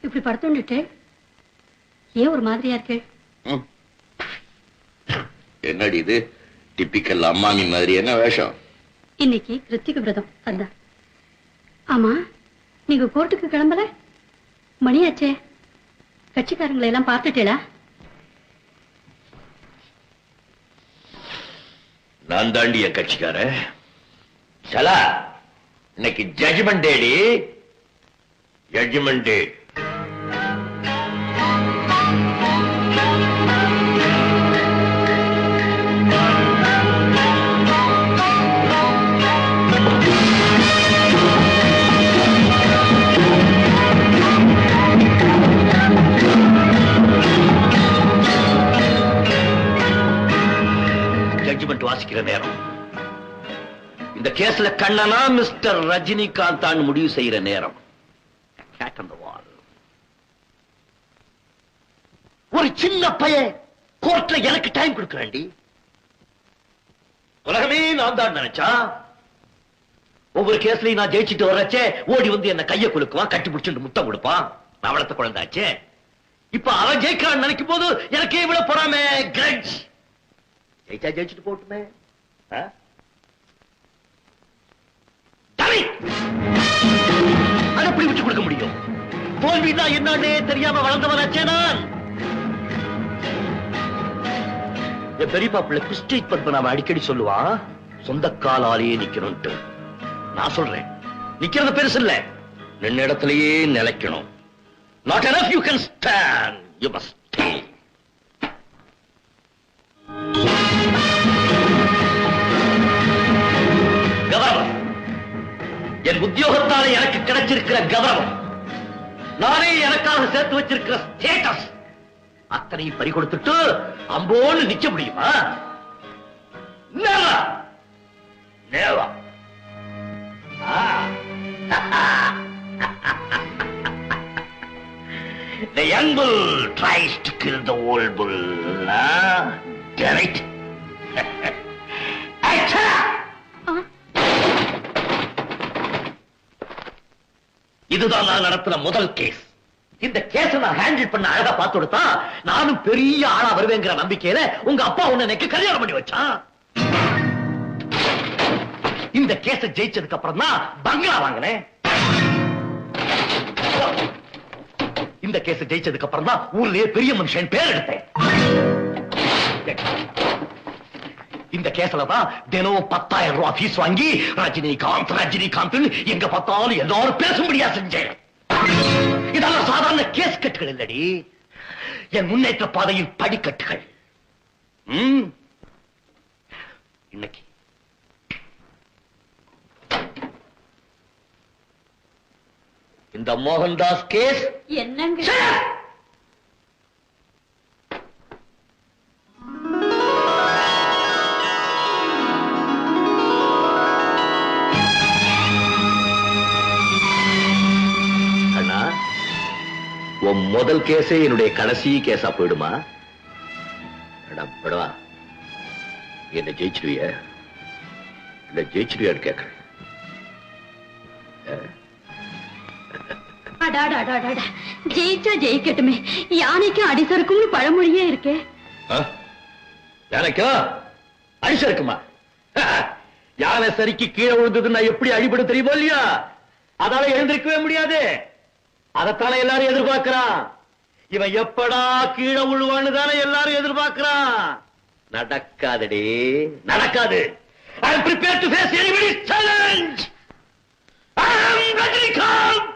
இப்படி படுத்துட்டு ஏன் ஒரு மாதிரியா இருக்கு? என்னடி இது டிப்பிக்கல் அம்மாமி மாதிரி என்ன வேஷம்? இன்னைக்கு கிருத்திக விரதம். அதான். ஆமா, நீங்க கோர்ட்டுக்கு கிளம்பல? மணியாச்சே. கட்சிக்காரங்களை எல்லாம் பார்த்துட்டேளா? நான் தாண்டி என் கட்சிக்கார. சலா, இன்னைக்கு ஜட்ஜ்மெண்ட் டேடி. ஜட்ஜ்மெண்ட் டே. வாசிக்கிற நேரம். இந்த கேஸ்ல கண்ணனா மிஸ்டர் ரஜினிகாந்த் தான் முடிவு செய்யற நேரம். ஒரு சின்ன பையன் கோர்ட்ல எனக்கு டைம் கொடுக்கறாண்டி. உலகமே நான் தான் நினைச்சா. ஒவ்வொரு கேஸ்லயும் நான் ஜெயிச்சுட்டு வரச்சே ஓடி வந்து என்ன கைய குலுக்குவான், கட்டி பிடிச்சிட்டு முத்தம் கொடுப்பான். நான் வளர்த்த குழந்தாச்சே. இப்ப அவன் ஜெயிக்கிறான்னு நினைக்கும் போது எனக்கே இவ்வளவு போறாமே கிரட்ஜ். ஜெயிச்சா ஜெயிச்சுட்டு போட்டுமே. அதை எப்படி விட்டு கொடுக்க முடியும்? தோல்விதான் என்னன்னே தெரியாம வளர்ந்தவனாச்சே நான். என் பெரியப்பா பிள்ளை கிறிஸ்டி பத்மநாபன் அடிக்கடி சொல்லுவான், சொந்த காலாலேயே நிக்கணும்ட்டு. நான் சொல்றேன், நிக்கிறது பெருசு இல்ல, நின்ன இடத்திலேயே நிலைக்கணும். Not enough you can stand, you must stay. கௌரவம், என் உத்தியோகத்தாலே எனக்கு கிடைச்சிருக்கிற கௌரவம், நானே எனக்காக சேர்த்து வச்சிருக்கிற ஸ்டேட்டஸ், அத்தனையும் பறி கொடுத்துட்டு அம்போன்னு நிக்க முடியுமா? Never. Never. The young bull tries to kill the old bull. Damn it. இதுதான் நான் நடத்தின முதல் கேஸ். இந்த கேஸ் நான் ஹேண்டில் பண்ண அழகா பார்த்து கொடுத்தா நானும் பெரிய ஆளா வருவேங்கிற நம்பிக்கையில உங்க அப்பா உன்னை எனக்கு கல்யாணம் பண்ணி வச்சான். இந்த கேஸ ஜெயிச்சதுக்கு அப்புறம் தான் பங்களா வாங்கினேன். இந்த கேஸ ஜெயிச்சதுக்கு அப்புறம் தான் ஊர்லயே பெரிய மனுஷன் பேர் எடுத்தேன். இந்த கேஸ்ல தான் தினம் 10,000 ரூபாய் ஃபீஸ் வாங்கி ரஜினிகாந்த் ரஜினிகாந்த் எங்க பார்த்தாலும் எல்லாரும் பேசும்படியா செஞ்சேன். இதெல்லாம் சாதாரண கேஸ் கட்டுகள் இல்லடி, என் முன்னேற்ற பாதையின் படிக்கட்டுகள். இன்னைக்கு இந்த மோகன்தாஸ் கேஸ் என்னங்க? அண்ணா, உன் முதல் கேஸே என்னுடைய கடைசி கேஸா போயிடுமா? படவா, என்ன ஜெயிச்சிருவிய இல்ல ஜெயிச்சிருவியான்னு கேட்கிறேன். ஜெயிச்சா ஜெயிக்கட்டுமே, யானைக்கும் அடிசருக்கும் பழமொழியே இருக்கே. யானைக்கா அடிசருக்குமா? யானை சரிக்கு கீழே விழுந்ததுன்னா எப்படி அடிபடும் தெரியுமோ இல்லையா? அதால எழுந்திருக்கவே முடியாது. அதைத்தானே எல்லாரும் எதிர்பார்க்கிறான். இவன் எப்படா கீழே விழுவான்னு தானே எல்லாரும் எதிர்பார்க்கிறான். நடக்காதடி, நடக்காது. I am prepared to face anybody's challenge. I am Rajinikanth.